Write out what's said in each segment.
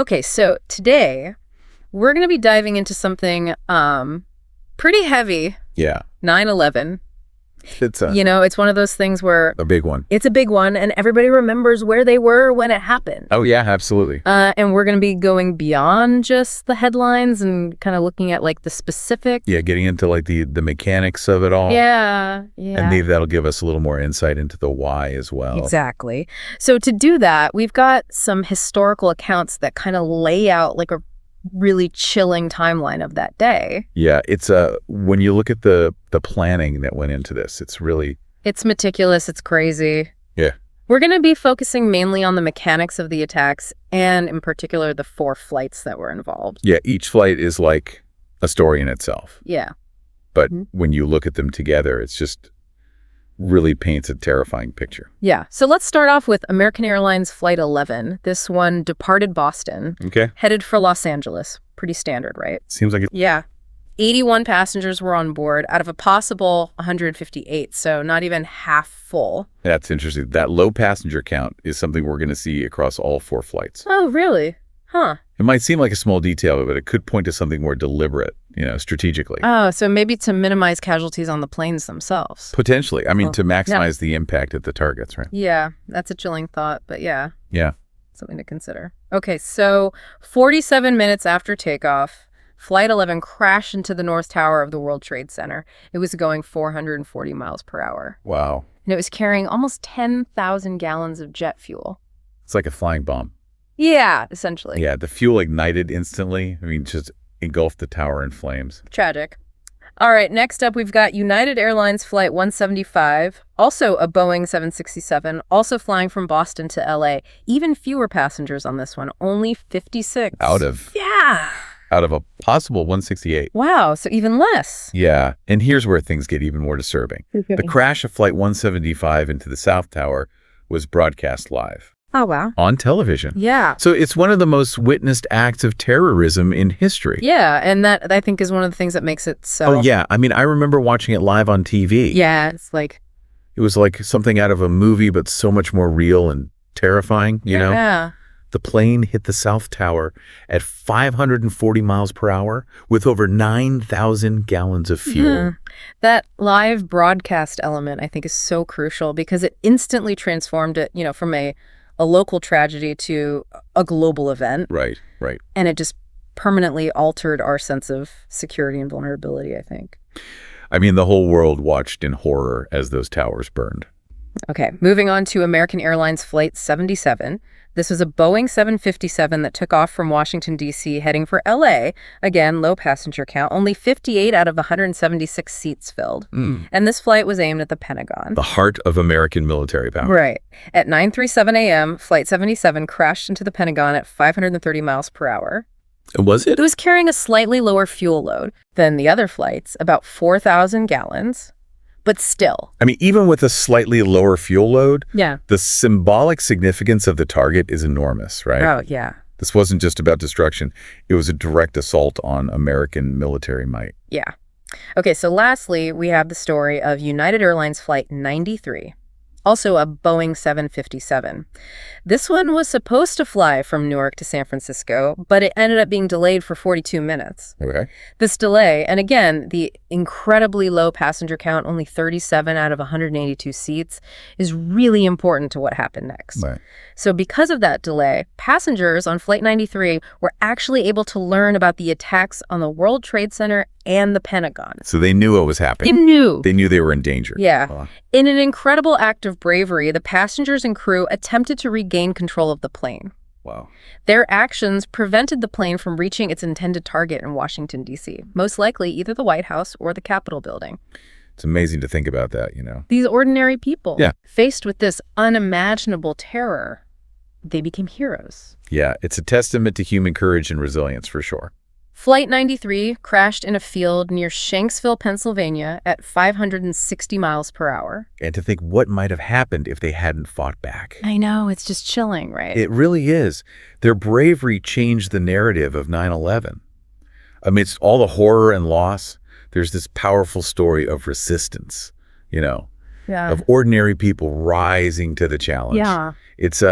Okay, so today we're going to be diving into something pretty heavy. Yeah. 9/11. It's It's one of those things where a big one. it's a big one and everybody remembers where they were when it happened. Oh, yeah, absolutely. And we're going to be going beyond just the headlines and kind of looking at like the specific. Yeah, getting into like the mechanics of it all. Yeah. And maybe that'll give us a little more insight into the why as well. Exactly. So to do that, we've got some historical accounts that kind of lay out like a really chilling timeline of that day. Yeah, it's when you look at the planning that went into this, It's meticulous, it's crazy. Yeah. We're going to be focusing mainly on the mechanics of the attacks and in particular the 4 flights that were involved. Yeah, each flight is like a story in itself. Yeah. But when you look at them together, it's just really paints a terrifying picture. Yeah. So let's start off with American Airlines Flight 11. This one departed Boston, Okay. headed for Los Angeles. Pretty standard, right? Seems like it. Yeah. 81 passengers were on board out of a possible 158, so not even half full. That's interesting. That low passenger count is something we're going to see across all 4 flights. Oh, really? Huh. It might seem like a small detail, but it could point to something more deliberate, strategically. Oh, so maybe to minimize casualties on the planes themselves. Potentially. I mean, to maximize the impact at the targets, right? Yeah, that's a chilling thought, but yeah. Yeah. Something to consider. Okay, so 47 minutes after takeoff, Flight 11 crashed into the North Tower of the World Trade Center. It was going 440 miles per hour. Wow. And it was carrying almost 10,000 gallons of jet fuel. It's like a flying bomb. Yeah, essentially. Yeah, the fuel ignited instantly. I mean, just engulfed the tower in flames. Tragic. All right, next up, we've got United Airlines Flight 175, also a Boeing 767, also flying from Boston to LA. Even fewer passengers on this one, only 56. Out of a possible 168. Wow, so even less. Yeah, and here's where things get even more disturbing. The crash of Flight 175 into the South Tower was broadcast live. Oh, wow. On television. Yeah. So it's one of the most witnessed acts of terrorism in history. Yeah, and that, I think, is one of the things that makes it so... Oh, yeah. I mean, I remember watching it live on TV. Yeah, it's like... It was like something out of a movie, but so much more real and terrifying, you know? Yeah. The plane hit the South Tower at 540 miles per hour with over 9,000 gallons of fuel. That live broadcast element, I think, is so crucial because it instantly transformed it, from a local tragedy to a global event. Right. And it just permanently altered our sense of security and vulnerability, I think. I mean, the whole world watched in horror as those towers burned. Okay, moving on to American Airlines Flight 77. This was a Boeing 757 that took off from Washington, D.C., heading for L.A. Again, low passenger count, only 58 out of 176 seats filled. And this flight was aimed at the Pentagon. The heart of American military power. Right. At 9:37 a.m., Flight 77 crashed into the Pentagon at 530 miles per hour. Was it? It was carrying a slightly lower fuel load than the other flights, about 4,000 gallons. But still. I mean, even with a slightly lower fuel load, Yeah. the symbolic significance of the target is enormous, right? Oh, yeah. This wasn't just about destruction. It was a direct assault on American military might. Yeah. Okay, so lastly, we have the story of United Airlines Flight 93, also a Boeing 757. This one was supposed to fly from Newark to San Francisco, but it ended up being delayed for 42 minutes. Okay. This delay, and again, the incredibly low passenger count, only 37 out of 182 seats, is really important to what happened next. Right. So because of that delay, passengers on Flight 93 were actually able to learn about the attacks on the World Trade Center and the Pentagon. So they knew what was happening. They knew. They knew they were in danger. Yeah. In an incredible act of bravery, the passengers and crew attempted to regain control of the plane. Wow. Their actions prevented the plane from reaching its intended target in Washington, D.C., most likely either the White House or the Capitol building. It's amazing to think about that, These ordinary people, Yeah. faced with this unimaginable terror, they became heroes. Yeah, it's a testament to human courage and resilience for sure. Flight 93 crashed in a field near Shanksville, Pennsylvania at 560 miles per hour. And to think what might have happened if they hadn't fought back. I know, it's just chilling, right? It really is. Their bravery changed the narrative of 9/11. Amidst all the horror and loss, there's this powerful story of resistance, Yeah. of ordinary people rising to the challenge. Yeah. It's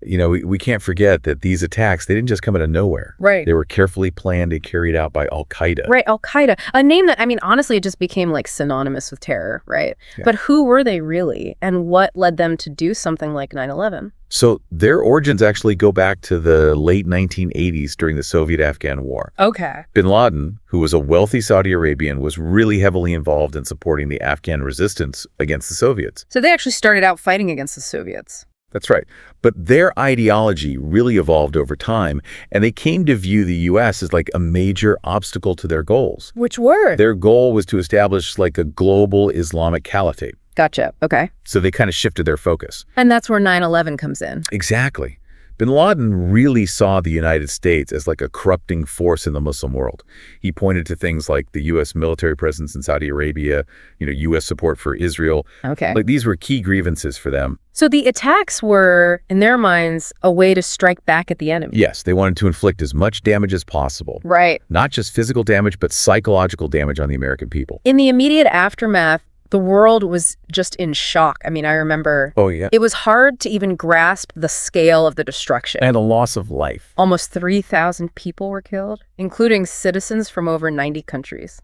We can't forget that these attacks, they didn't just come out of nowhere. Right. They were carefully planned and carried out by Al-Qaeda. Right, Al-Qaeda. A name that, I mean, honestly, it just became like synonymous with terror, right? Yeah. But who were they really? And what led them to do something like 9/11? So their origins actually go back to the late 1980s during the Soviet-Afghan War. Okay. Bin Laden, who was a wealthy Saudi Arabian, was really heavily involved in supporting the Afghan resistance against the Soviets. So they actually started out fighting against the Soviets. That's right. But their ideology really evolved over time, and they came to view the U.S. as like a major obstacle to their goals. Which were? Their goal was to establish like a global Islamic caliphate. Gotcha. Okay. So they kind of shifted their focus. And that's where 9/11 comes in. Exactly. Bin Laden really saw the United States as like a corrupting force in the Muslim world. He pointed to things like the U.S. military presence in Saudi Arabia, U.S. support for Israel. Okay. Like these were key grievances for them. So the attacks were, in their minds, a way to strike back at the enemy. Yes, they wanted to inflict as much damage as possible. Right. Not just physical damage, but psychological damage on the American people. In the immediate aftermath, the world was just in shock. I mean, I remember it was hard to even grasp the scale of the destruction. And a loss of life. Almost 3,000 people were killed, including citizens from over 90 countries.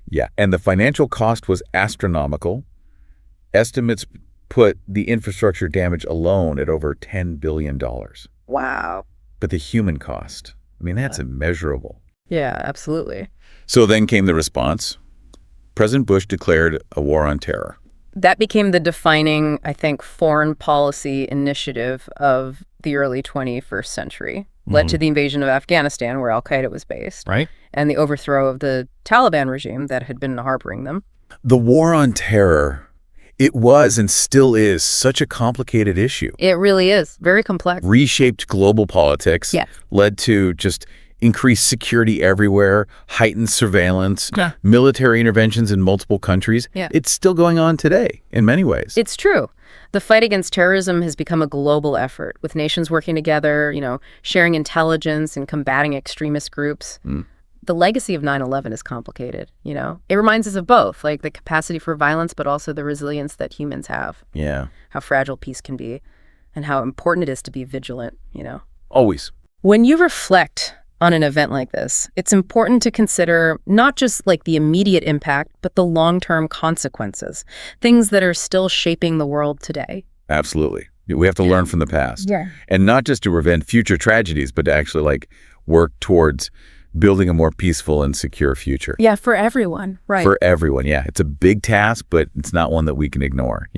Yeah, and the financial cost was astronomical. Estimates put the infrastructure damage alone at over $10 billion. Wow. But the human cost, I mean, that's immeasurable. Yeah, absolutely. So then came the response. President Bush declared a war on terror. That became the defining, I think, foreign policy initiative of the early 21st century. Led to the invasion of Afghanistan, where al-Qaeda was based. Right. And the overthrow of the Taliban regime that had been harboring them. The war on terror, it was and still is such a complicated issue. It really is. Very complex. Reshaped global politics. Yes. Led to just increased security everywhere, heightened surveillance, Yeah. military interventions in multiple countries. Yeah. It's still going on today in many ways. It's true. The fight against terrorism has become a global effort, with nations working together, sharing intelligence and combating extremist groups. The legacy of 9/11 is complicated, It reminds us of both, like the capacity for violence, but also the resilience that humans have. Yeah. How fragile peace can be, and how important it is to be vigilant, Always. When you reflect on an event like this, it's important to consider not just like the immediate impact, but the long-term consequences, things that are still shaping the world today. Absolutely. We have to learn from the past. Yeah. And not just to prevent future tragedies, but to actually work towards building a more peaceful and secure future. Yeah, for everyone, right. For everyone, yeah. It's a big task, but it's not one that we can ignore,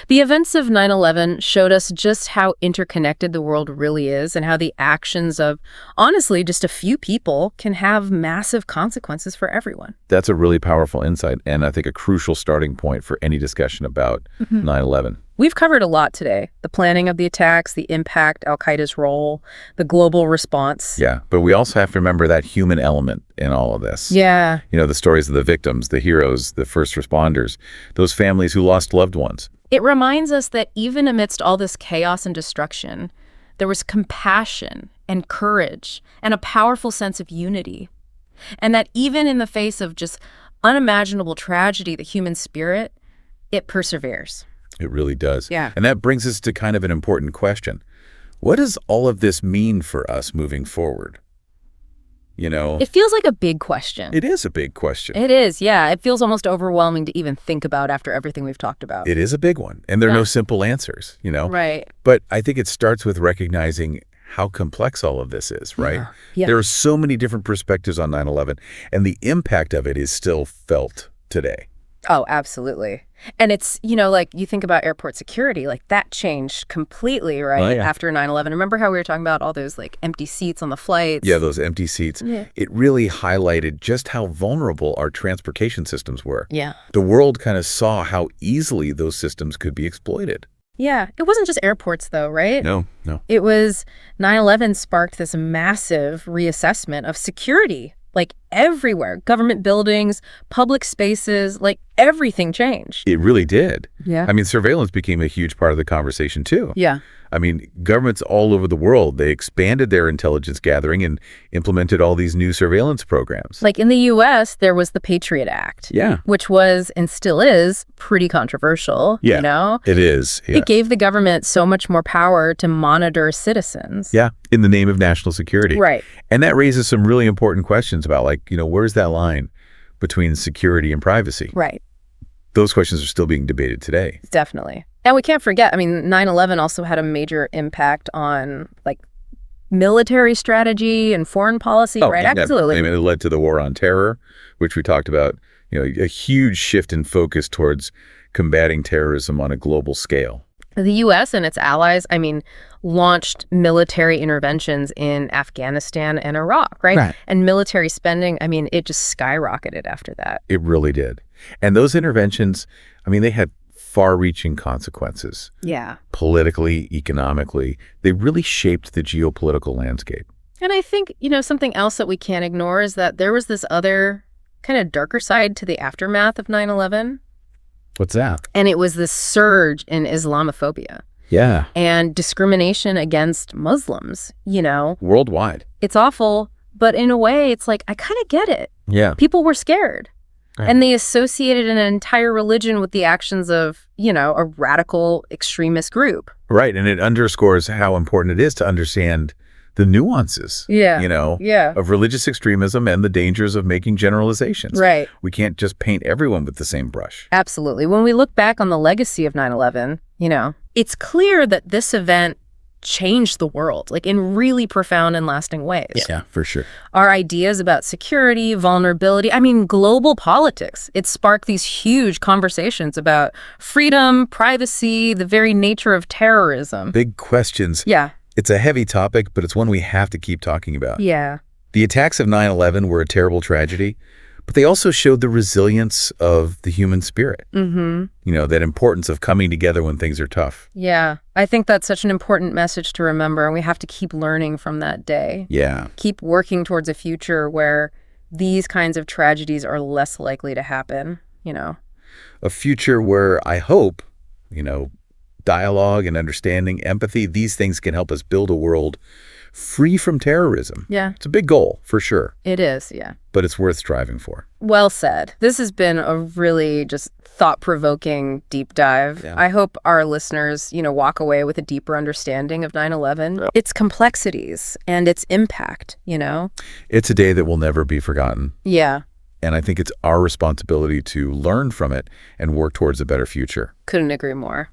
The events of 9/11 showed us just how interconnected the world really is and how the actions of, honestly, just a few people can have massive consequences for everyone. That's a really powerful insight, and I think a crucial starting point for any discussion about 9/11. We've covered a lot today. The planning of the attacks, the impact, al-Qaeda's role, the global response. Yeah, but we also have to remember that human element in all of this. Yeah. The stories of the victims, the heroes, the first responders, those families who lost loved ones. It reminds us that even amidst all this chaos and destruction, there was compassion and courage and a powerful sense of unity. And that even in the face of just unimaginable tragedy, the human spirit, it perseveres. It really does. Yeah. And that brings us to kind of an important question. What does all of this mean for us moving forward? It feels like a big question. It is a big question. It is, yeah. It feels almost overwhelming to even think about after everything we've talked about. It is a big one. And there are no simple answers, Right. But I think it starts with recognizing how complex all of this is, right? Yeah. There are so many different perspectives on 9/11, and the impact of it is still felt today. Oh, absolutely. And it's, like you think about airport security, like that changed completely, right? Oh, yeah. After 9/11. Remember how we were talking about all those like empty seats on the flights? Yeah, those empty seats. Yeah. It really highlighted just how vulnerable our transportation systems were. Yeah. The world kind of saw how easily those systems could be exploited. Yeah. It wasn't just airports though, right? No. It was 9/11 sparked this massive reassessment of security, like everywhere. Government buildings, public spaces, like everything changed. It really did. Yeah. I mean, surveillance became a huge part of the conversation, too. Yeah. I mean, governments all over the world, they expanded their intelligence gathering and implemented all these new surveillance programs. Like in the U.S., there was the Patriot Act. Yeah. Which was, and still is, pretty controversial, Yeah, you know? it is. Yeah. It gave the government so much more power to monitor citizens. Yeah, in the name of national security. Right. And that raises some really important questions about, like, where's that line between security and privacy? Right. Those questions are still being debated today. Definitely. And we can't forget, I mean, 9/11 also had a major impact on, like, military strategy and foreign policy, right? Yeah. Absolutely. I mean, it led to the war on terror, which we talked about, a huge shift in focus towards combating terrorism on a global scale. The U.S. and its allies, I mean, launched military interventions in Afghanistan and Iraq, right? Right. And military spending, I mean, it just skyrocketed after that. It really did. And those interventions, I mean, they had far-reaching consequences. Yeah. Politically, economically. They really shaped the geopolitical landscape. And I think, something else that we can't ignore is that there was this other kind of darker side to the aftermath of 9/11. What's that? And it was this surge in Islamophobia. Yeah. And discrimination against Muslims, Worldwide. It's awful, but in a way, it's like, I kind of get it. Yeah. People were scared. Right. And they associated an entire religion with the actions of, a radical extremist group. Right. And it underscores how important it is to understand the nuances, Yeah. of religious extremism and the dangers of making generalizations. Right. We can't just paint everyone with the same brush. Absolutely. When we look back on the legacy of 9/11, it's clear that this event changed the world, like in really profound and lasting ways. Yeah, for sure. Our ideas about security, vulnerability, I mean, global politics. It sparked these huge conversations about freedom, privacy, the very nature of terrorism. Big questions. Yeah. It's a heavy topic, but it's one we have to keep talking about. Yeah. The attacks of 9/11 were a terrible tragedy, but they also showed the resilience of the human spirit. Mm-hmm. That importance of coming together when things are tough. Yeah. I think that's such an important message to remember, and we have to keep learning from that day. Yeah. Keep working towards a future where these kinds of tragedies are less likely to happen, A future where I hope, dialogue and understanding, empathy, these things can help us build a world free from terrorism. Yeah. It's a big goal, for sure, It is, yeah. but it's worth striving for. Well said. This has been a really just thought-provoking deep dive. Yeah. I hope our listeners, walk away with a deeper understanding of 9/11, its complexities and its impact, It's a day that will never be forgotten. Yeah, And I think it's our responsibility to learn from it and work towards a better future. couldn't agree more.